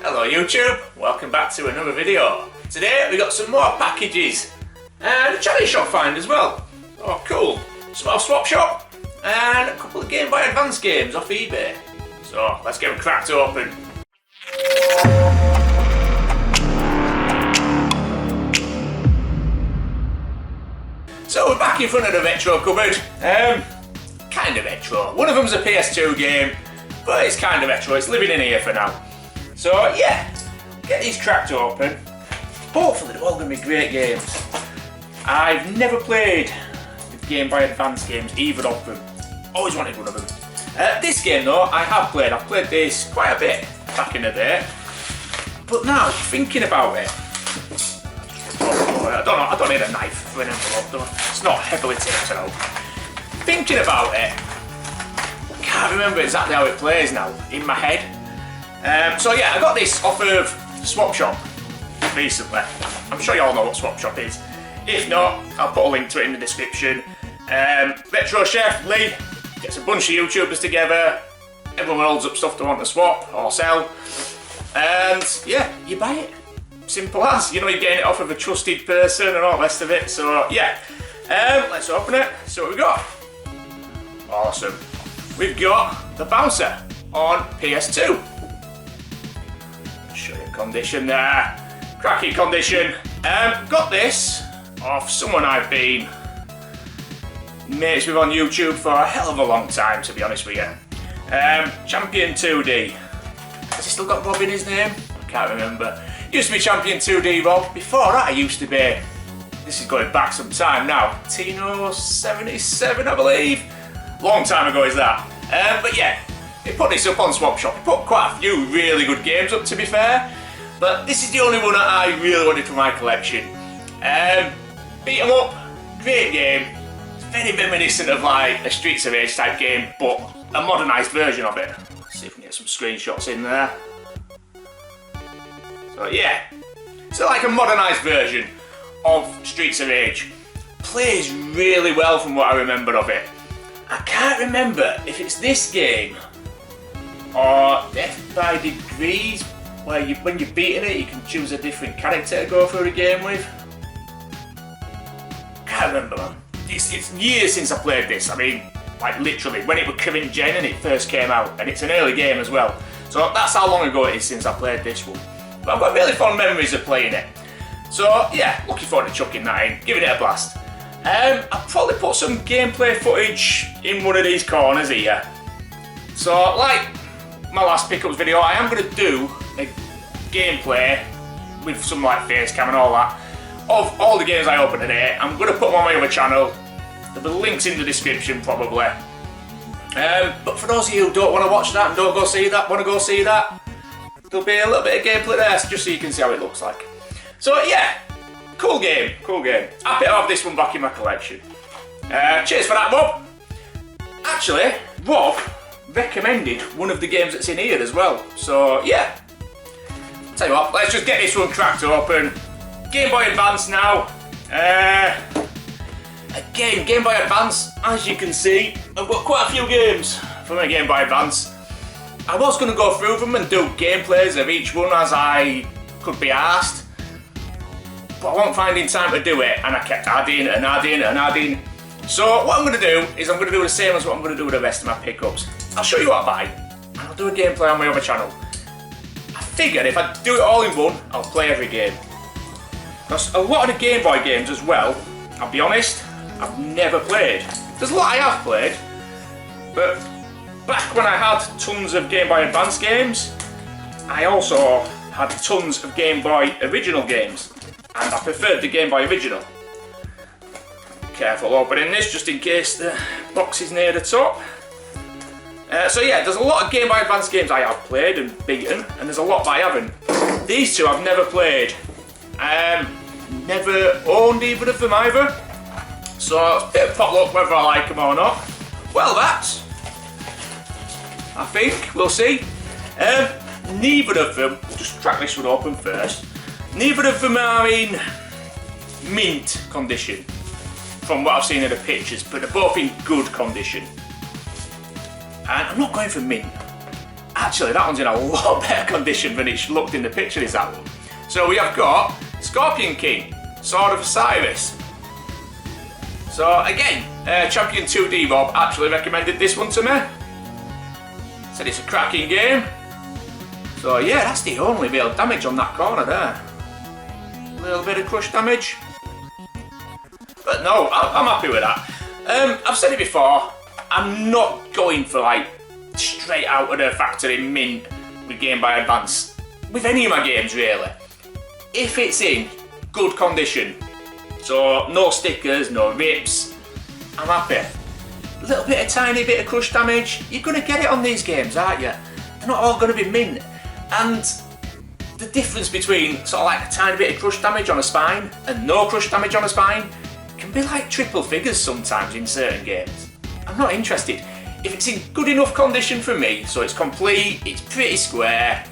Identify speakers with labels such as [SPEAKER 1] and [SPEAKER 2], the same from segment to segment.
[SPEAKER 1] Hello YouTube, welcome back to another video. Today we got some more packages and a charity shop find as well. Oh cool, some more swap shop and a couple of Game Boy Advance games off eBay. So let's get them cracked open. So we're back in front of the retro cupboard. Kind of retro. One of them's a PS2 game, but it's kind of retro. It's living in here for now. So yeah, get these cracked open. Hopefully they're all going to be great games. I've never played the Game Boy Advance games, either of them. Always wanted one of them. This game though, I have played. I've played this quite a bit back in the day. But now, thinking about it, I don't need a knife for an envelope. It's not heavily taped out. Thinking about it, I can't remember exactly how it plays now in my head. So yeah, I got this off of Swap Shop recently. I'm sure you all know what Swap Shop is. If not, I'll put a link to it in the description. Retro Chef Lee gets a bunch of YouTubers together. Everyone holds up stuff they want to swap or sell. And yeah, you buy it. Simple as. You know, you're getting it off of a trusted person and all the rest of it. So yeah, let's open it. See what we got. Awesome. We've got the Bouncer on PS2. Show you condition there. Cracking condition. Got this off someone I've been mates with on YouTube for a hell of a long time, to be honest with you. Champion 2D. Has he still got Rob in his name? I can't remember. Used to be Champion 2D Rob. Before that I used to be, this is going back some time now, Tino 77 I believe. Long time ago is that. But yeah, he put this up on Swap Shop. He put quite a few really good games up, to be fair. But this is the only one that I really wanted for my collection. Beat 'em up, great game. It's very reminiscent of like a Streets of Rage type game, but a modernised version of it. Let's see if we can get some screenshots in there. So yeah, it's like a modernised version of Streets of Rage. Plays really well from what I remember of it. I can't remember if it's this game or Death by Degrees, where when you're beating it you can choose a different character to go through the game with. Can't remember, man. It's years since I played this. I mean, like literally when it was current gen and it first came out, and it's an early game as well. So that's how long ago it is since I played this one. But I've got really fond memories of playing it. So yeah, looking forward to chucking that in, giving it a blast. I'll probably put some gameplay footage in one of these corners here. So like my last pickups video, I am going to do a gameplay with some like face cam and all that of all the games I open today. I'm going to put them on my other channel. There'll be links in the description probably. But for those of you who don't want to watch that and don't go see that, want to go see that, there'll be a little bit of gameplay there just so you can see how it looks like. So yeah, cool game, cool game. Happy to have this one back in my collection. Cheers for that, Rob. Actually, Rob recommended one of the games that's in here as well. So yeah, tell you what, let's just get this one cracked open. Game Boy Advance now. Again, Game Boy Advance, as you can see, I've got quite a few games from a Game Boy Advance. I was going to go through them and do gameplays of each one as I could be asked, but I wasn't finding time to do it, and I kept adding and adding and adding. So what I'm going to do is I'm going to do the same as what I'm going to do with the rest of my pickups. I'll show you what I buy, and I'll do a gameplay on my other channel. I figured if I do it all in one, I'll play every game. Because a lot of the Game Boy games as well, I'll be honest, I've never played. There's a lot I have played, but back when I had tons of Game Boy Advance games, I also had tons of Game Boy Original games, and I preferred the Game Boy Original. Be careful opening this just in case the box is near the top. So yeah, there's a lot of Game Boy Advance games I have played and beaten, and there's a lot that I haven't. These two I've never played. Never owned either of them either. So it's a bit of potluck whether I like them or not. Well, that's, I think, we'll see. Neither of them, we'll just crack this one open first. Neither of them are in mint condition from what I've seen in the pictures, but they're both in good condition. And I'm not going for mint. actually that one's in a lot better condition than it looked in the picture, is that one. So we have got Scorpion King, Sword of Osiris. So again, Champion 2D Rob actually recommended this one to me. Said it's a cracking game. So yeah, that's the only real damage on that corner there. A little bit of crush damage. But no, I'm happy with that. I've said it before, I'm not going for like straight out of the factory mint with Game Boy Advance. With any of my games really. If it's in good condition, so no stickers, no rips, I'm happy. A little bit of tiny bit of crush damage, you're going to get it on these games, aren't you? They're not all going to be mint. And the difference between sort of like a tiny bit of crush damage on a spine and no crush damage on a spine can be like triple figures sometimes in certain games. I'm not interested. If it's in good enough condition for me, so it's complete, it's pretty square,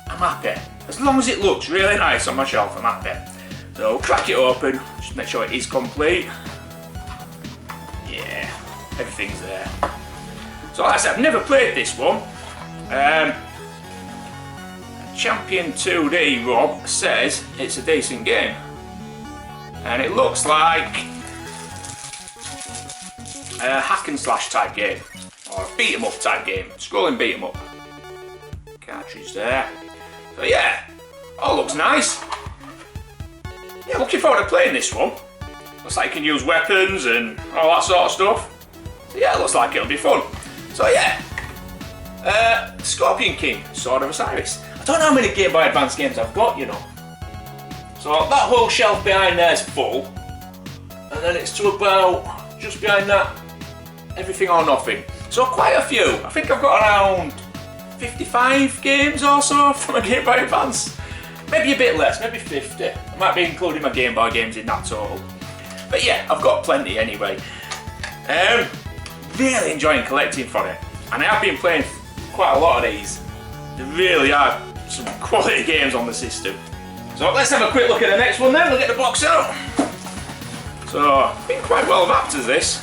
[SPEAKER 1] I'm happy. As long as it looks really nice on my shelf, I'm happy. So crack it open, just make sure it is complete. Yeah, everything's there. So like I said, I've never played this one. Champion 2D Rob says it's a decent game. And it looks like a hack and slash type game. Or a beat 'em up type game. Scrolling beat 'em up. Cartridge there. So yeah, all looks nice. Yeah, looking forward to playing this one. Looks like you can use weapons and all that sort of stuff. So yeah, looks like it'll be fun. So yeah, Scorpion King, Sword of Osiris. I don't know how many Game Boy Advance games I've got, you know. So that whole shelf behind there is full. And then it's to about, just behind that, Everything or Nothing. So quite a few. I think I've got around 55 games or so from a Game Boy Advance. Maybe a bit less, maybe 50. I might be including my Game Boy games in that total. But yeah, I've got plenty anyway. Really enjoying collecting for it. And I have been playing quite a lot of these. There really are some quality games on the system. So let's have a quick look at the next one then, we'll get the box out. So, I've been quite well mapped as this.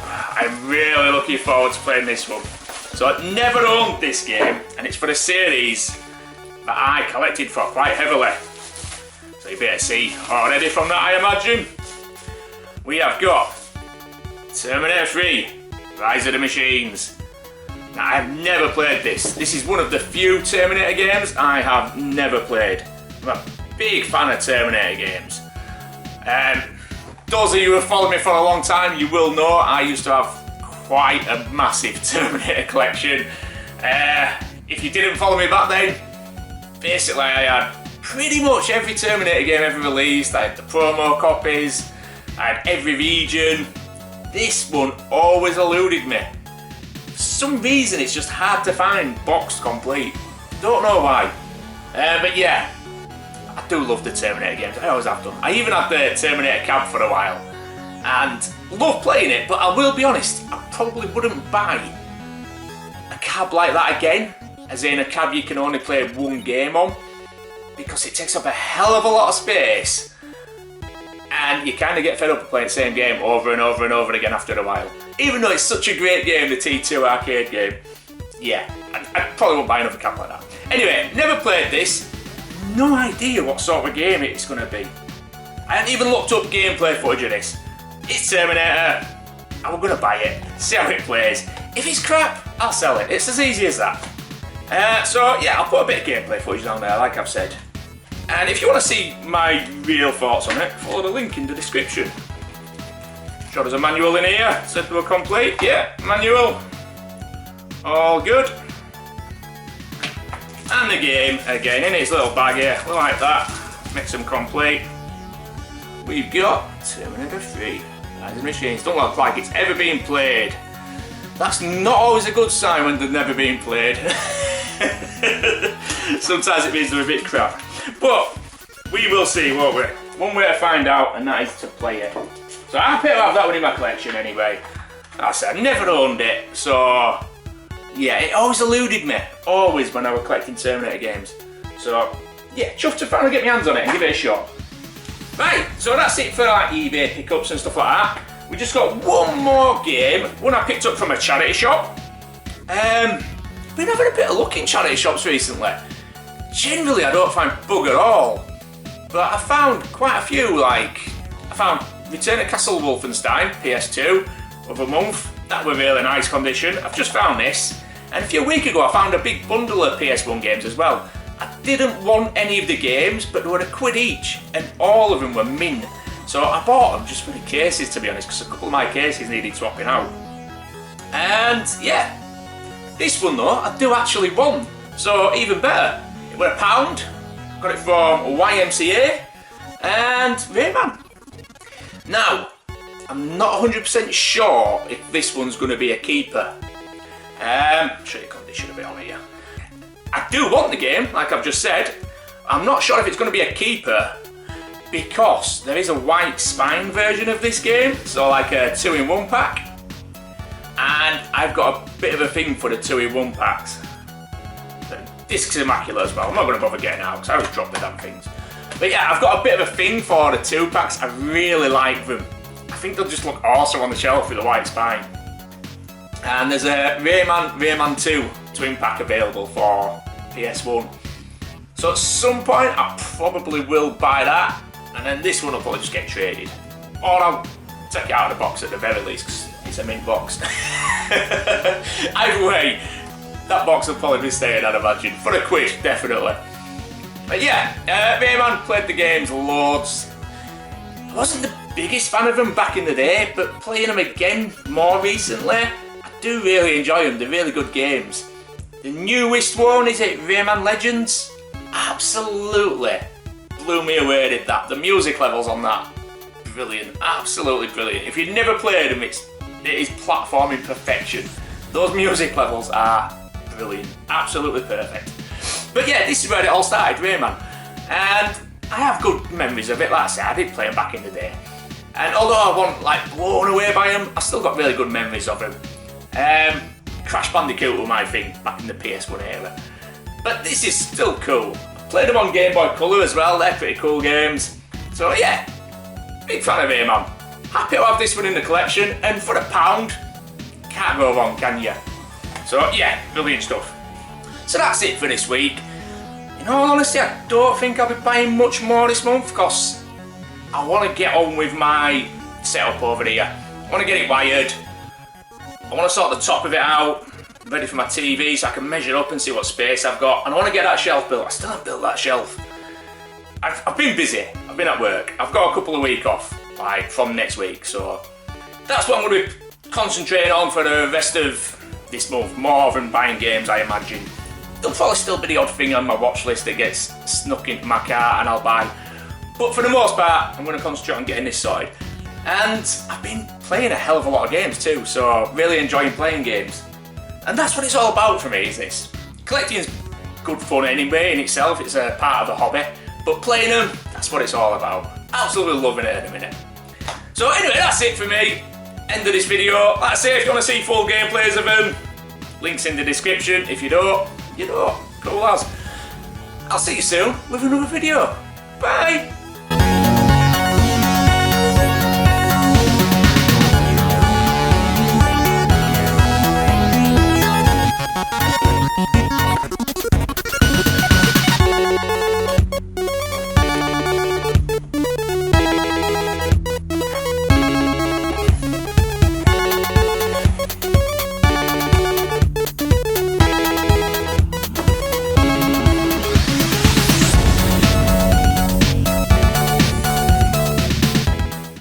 [SPEAKER 1] I'm really looking forward to playing this one. So I've never owned this game, and it's for a series that I collected for quite heavily. So you better see already from that, I imagine. We have got Terminator 3, Rise of the Machines. Now, I have never played this. This is one of the few Terminator games I have never played. I'm a big fan of Terminator games. Those of you who have followed me for a long time, you will know I used to have quite a massive Terminator collection. If you didn't follow me back then, basically I had pretty much every Terminator game ever released. I had the promo copies, I had every region. This one always eluded me. For some reason it's just hard to find boxed complete. Don't know why. But yeah, I do love the Terminator games, I always have done. I even had the Terminator cab for a while. And love playing it, but I will be honest, I probably wouldn't buy a cab like that again. As in a cab you can only play one game on. Because it takes up a hell of a lot of space. And you kind of get fed up of playing the same game over and over and over again after a while. Even though it's such a great game, the T2 arcade game. Yeah, I probably won't buy another cab like that. Anyway, never played this. No idea what sort of game it's going to be. I haven't even looked up gameplay footage of this. It's Terminator. I'm going to buy it, see how it plays. If it's crap, I'll sell it. It's as easy as that. So yeah, I'll put a bit of gameplay footage down there, like I've said. And if you want to see my real thoughts on it, follow the link in the description. Sure, there's a manual in here, said they were complete. Yeah, manual. All good. And the game, again, in its little bag here, like that. Makes them complete. We've got Terminator 3. Rise of the Machines. Don't look like it's ever been played. That's not always a good sign when they've never been played. Sometimes it means they're a bit crap. But we will see, won't we? One way to find out, and that is to play it. So I'm happy to have that one in my collection anyway. Like I said, I never owned it, so yeah, it always eluded me. Always when I was collecting Terminator games. So yeah, chuffed to finally get my hands on it and give it a shot. Right, so that's it for like eBay pickups and stuff like that. We just got one more game, one I picked up from a charity shop. been having a bit of luck in charity shops recently. Generally, I don't find bugger all, but I found quite a few. Like, I found Return of Castle Wolfenstein PS2 of a month. That were really nice condition. I've just found this, and a few weeks ago I found a big bundle of PS1 games as well. I didn't want any of the games, but they were £1 each, and all of them were mint. So I bought them just for the cases, to be honest, because a couple of my cases needed swapping out. And yeah, this one though, I do actually want. So even better, it was £1. Got it from YMCA and Rayman. Now, I'm not 100% sure if this one's going to be a keeper. Show you condition a bit on here. I do want the game, like I've just said. I'm not sure if it's going to be a keeper because there is a white spine version of this game, so like a 2-in-1 pack. And I've got a bit of a thing for the 2-in-1 packs. The discs are immaculate as well. I'm not going to bother getting out because I always drop the damn things. But yeah, I've got a bit of a thing for the 2 packs. I really like them. I think they'll just look awesome on the shelf with a white spine. And there's a Rayman 2 twin pack available for PS1. So at some point I probably will buy that, and then this one will probably just get traded. Or I'll take it out of the box at the very least because it's a mint box. Either way, that box will probably be staying, I'd imagine. For £1, definitely. But yeah, Rayman, played the games loads. I wasn't the biggest fan of them back in the day, but playing them again more recently, I do really enjoy them. They're really good games. The newest one, is it Rayman Legends? Absolutely blew me away, did that. The music levels on that, brilliant, absolutely brilliant. If you've never played them, it is platforming perfection. Those music levels are brilliant, absolutely perfect. But yeah, this is where it all started, Rayman. And I have good memories of it. Like I said, I did play them back in the day. And although I wasn't like blown away by them, I still got really good memories of them. Crash Bandicoot were my thing back in the PS1 era. But this is still cool. Played them on Game Boy Color as well, they're pretty cool games. So yeah, big fan of Rayman. Happy to have this one in the collection, and for £1, can't go wrong, can you? So yeah, brilliant stuff. So that's it for this week. In all honesty, I don't think I'll be buying much more this month because I want to get on with my setup over here. I want to get it wired. I want to sort the top of it out, ready for my TV so I can measure up and see what space I've got. And I want to get that shelf built. I still haven't built that shelf. I've been busy. I've been at work. I've got a couple of weeks off, like from next week. So that's what I'm going to be concentrating on for the rest of this month. More than buying games, I imagine. There'll probably still be the odd thing on my watch list that gets snuck into my car and I'll buy. But for the most part, I'm going to concentrate on getting this sorted. And I've been playing a hell of a lot of games too, so really enjoying playing games. And that's what it's all about for me, is this. Collecting's good fun anyway in itself, it's a part of the hobby. But playing them, that's what it's all about. Absolutely loving it at the minute. So anyway, that's it for me. End of this video. Like I say, if you want to see full gameplays of them, links in the description. If you don't, you don't. Cool as. I'll see you soon with another video. Bye!